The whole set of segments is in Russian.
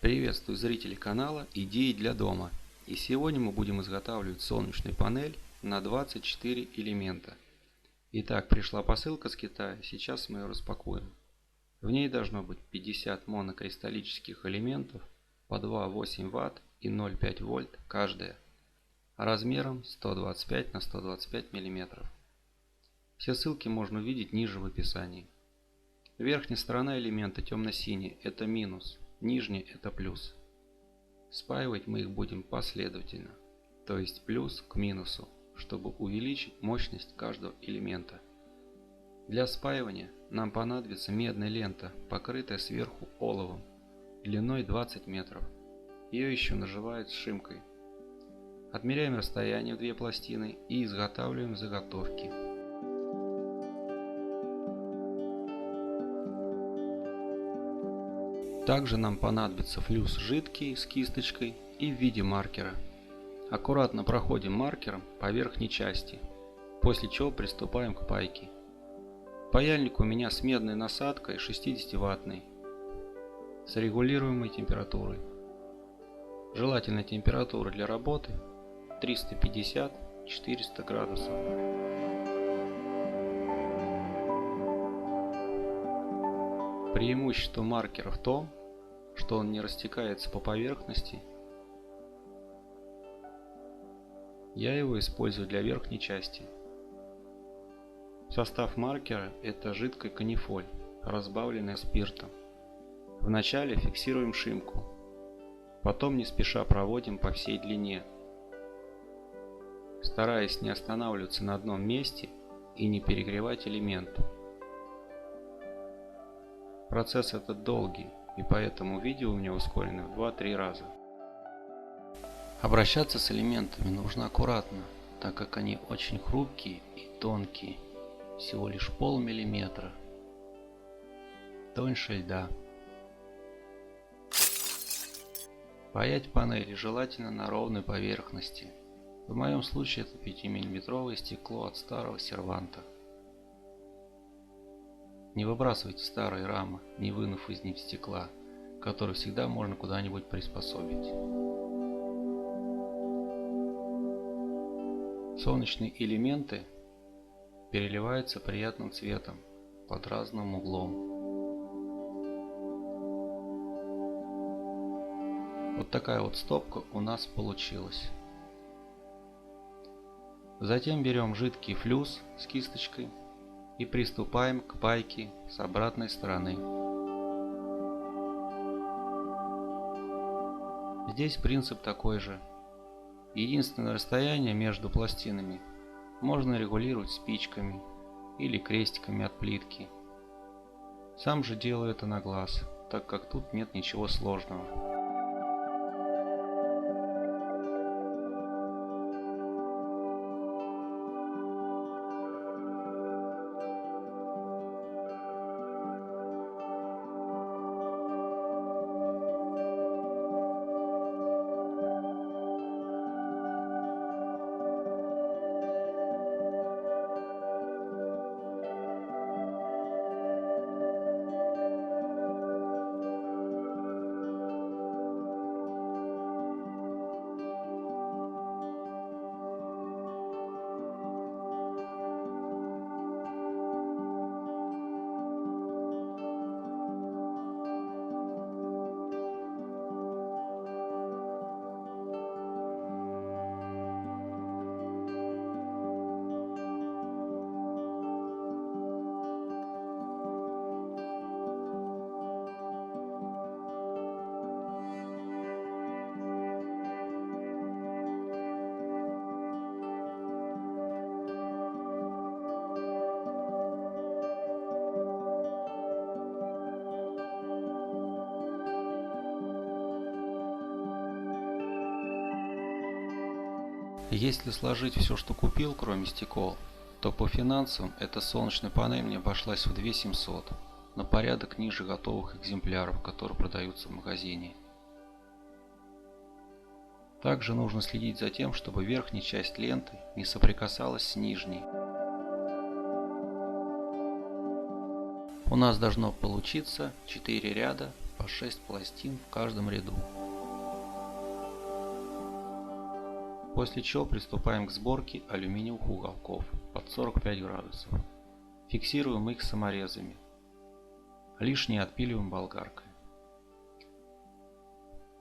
Приветствую зрителей канала Идеи для дома. И сегодня мы будем изготавливать солнечную панель на 24 элемента. Итак, пришла посылка с Китая, сейчас мы ее распакуем. В ней должно быть 50 монокристаллических элементов по 2,8 Вт и 0,5 вольт каждая, размером 125 на 125 мм. Все ссылки можно увидеть ниже в описании. Верхняя сторона элемента темно-синий – это минус, нижняя – это плюс. Спаивать мы их будем последовательно, то есть плюс к минусу, чтобы увеличить мощность каждого элемента. Для спаивания нам понадобится медная лента, покрытая сверху оловом, длиной 20 метров. Ее еще наживают сшимкой. Отмеряем расстояние в две пластины и изготавливаем заготовки. Также нам понадобится флюс жидкий с кисточкой и в виде маркера. Аккуратно проходим маркером по верхней части, после чего приступаем к пайке. Паяльник у меня с медной насадкой 60-ваттной, с регулируемой температурой. Желательная температура для работы 350-400 градусов. Преимущество маркера в том, что он не растекается по поверхности. Я его использую для верхней части. Состав маркера – это жидкая канифоль, разбавленная спиртом. Вначале фиксируем шимку, потом не спеша проводим по всей длине, стараясь не останавливаться на одном месте и не перегревать элемент. Процесс этот долгий, и поэтому видео у меня ускорено в 2-3 раза. Обращаться с элементами нужно аккуратно, так как они очень хрупкие и тонкие, всего лишь полмиллиметра, тоньше льда. Паять панели желательно на ровной поверхности. В моем случае это 5-мм стекло от старого серванта. Не выбрасывайте старые рамы, не вынув из них стекла, которое всегда можно куда-нибудь приспособить. Солнечные элементы переливаются приятным цветом под разным углом. Вот такая вот стопка у нас получилась. Затем берем жидкий флюс с кисточкой и приступаем к пайке с обратной стороны. Здесь принцип такой же. Единственное расстояние между пластинами можно регулировать спичками или крестиками от плитки. Сам же делаю это на глаз, так как тут нет ничего сложного. Если сложить все, что купил, кроме стекол, то по финансам эта солнечная панель мне обошлась в 2700, на порядок ниже готовых экземпляров, которые продаются в магазине. Также нужно следить за тем, чтобы верхняя часть ленты не соприкасалась с нижней. У нас должно получиться 4 ряда по 6 пластин в каждом ряду. После чего приступаем к сборке алюминиевых уголков под 45 градусов. Фиксируем их саморезами. Лишнее отпиливаем болгаркой.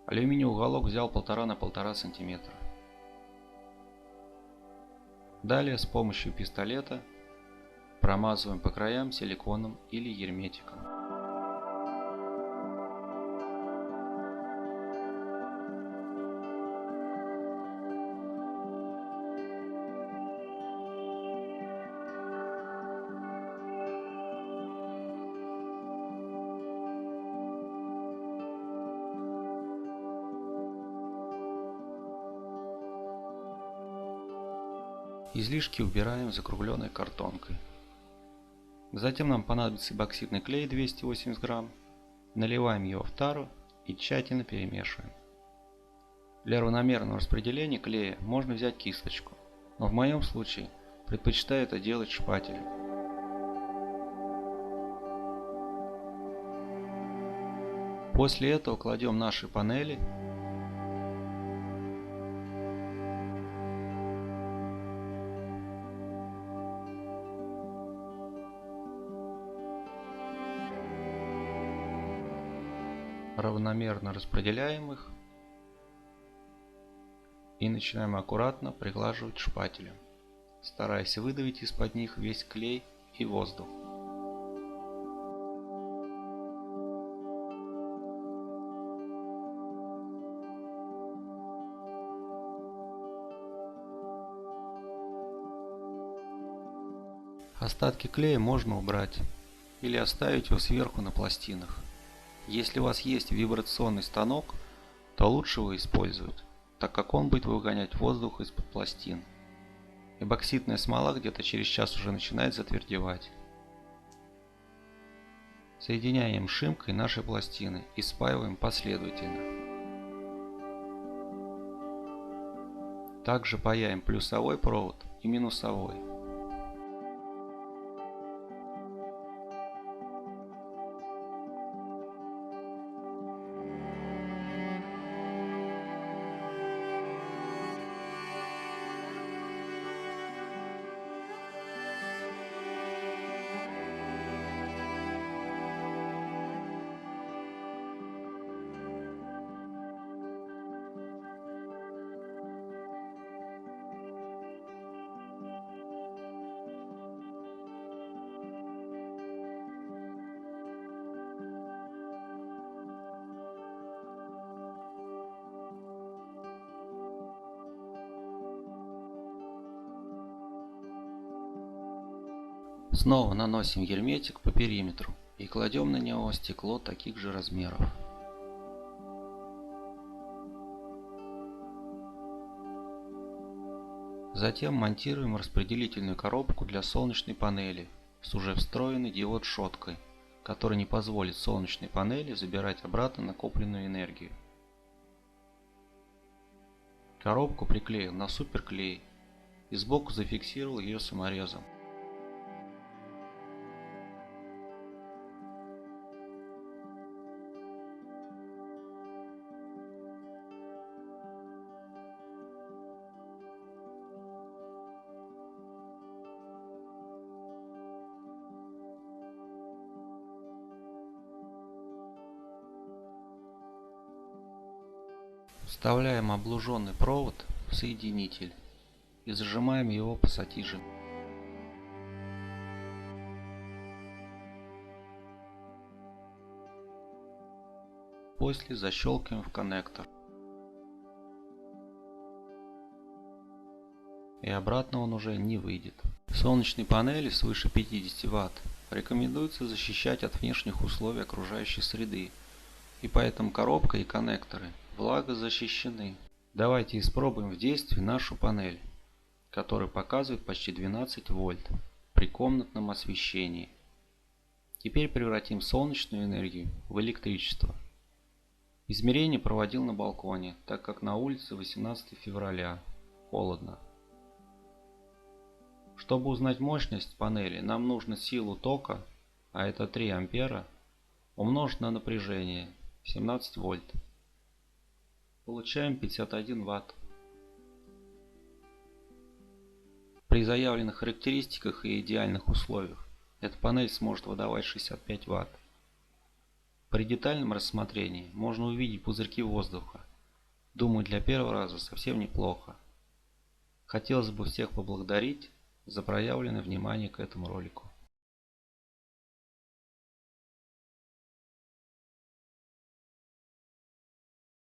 Алюминиевый уголок взял 1,5 на 1,5 см. Далее с помощью пистолета промазываем по краям силиконом или герметиком. Излишки убираем закругленной картонкой. Затем нам понадобится эпоксидный клей 280 грамм. Наливаем его в тару и тщательно перемешиваем. Для равномерного распределения клея можно взять кисточку, но в моем случае предпочитаю это делать шпателем. После этого кладем наши панели равномерно распределяем их и начинаем аккуратно приглаживать шпателем, стараясь выдавить из-под них весь клей и воздух. Остатки клея можно убрать или оставить его сверху на пластинах. Если у вас есть вибрационный станок, то лучше его использовать, так как он будет выгонять воздух из-под пластин. Эпоксидная смола где-то через час уже начинает затвердевать. Соединяем шимкой наши пластины и спаиваем последовательно. Также паяем плюсовой провод и минусовой. Снова наносим герметик по периметру и кладем на него стекло таких же размеров. Затем монтируем распределительную коробку для солнечной панели с уже встроенной диод-шоткой, который не позволит солнечной панели забирать обратно накопленную энергию. Коробку приклеил на суперклей и сбоку зафиксировал ее саморезом. Вставляем облуженный провод в соединитель и зажимаем его пассатижем. После защелкиваем в коннектор. И обратно он уже не выйдет. Солнечные панели свыше 50 Вт рекомендуется защищать от внешних условий окружающей среды, и поэтому коробка и коннекторы влагозащищены. Давайте испробуем в действии нашу панель, которая показывает почти 12 вольт при комнатном освещении. Теперь превратим солнечную энергию в электричество. Измерение проводил на балконе, так как на улице 18 февраля, холодно. Чтобы узнать мощность панели, нам нужно силу тока, а это 3 ампера, умножить на напряжение 17 вольт. Получаем 51 ватт. При заявленных характеристиках и идеальных условиях эта панель сможет выдавать 65 ватт. При детальном рассмотрении можно увидеть пузырьки воздуха. Думаю, для первого раза совсем неплохо. Хотелось бы всех поблагодарить за проявленное внимание к этому ролику.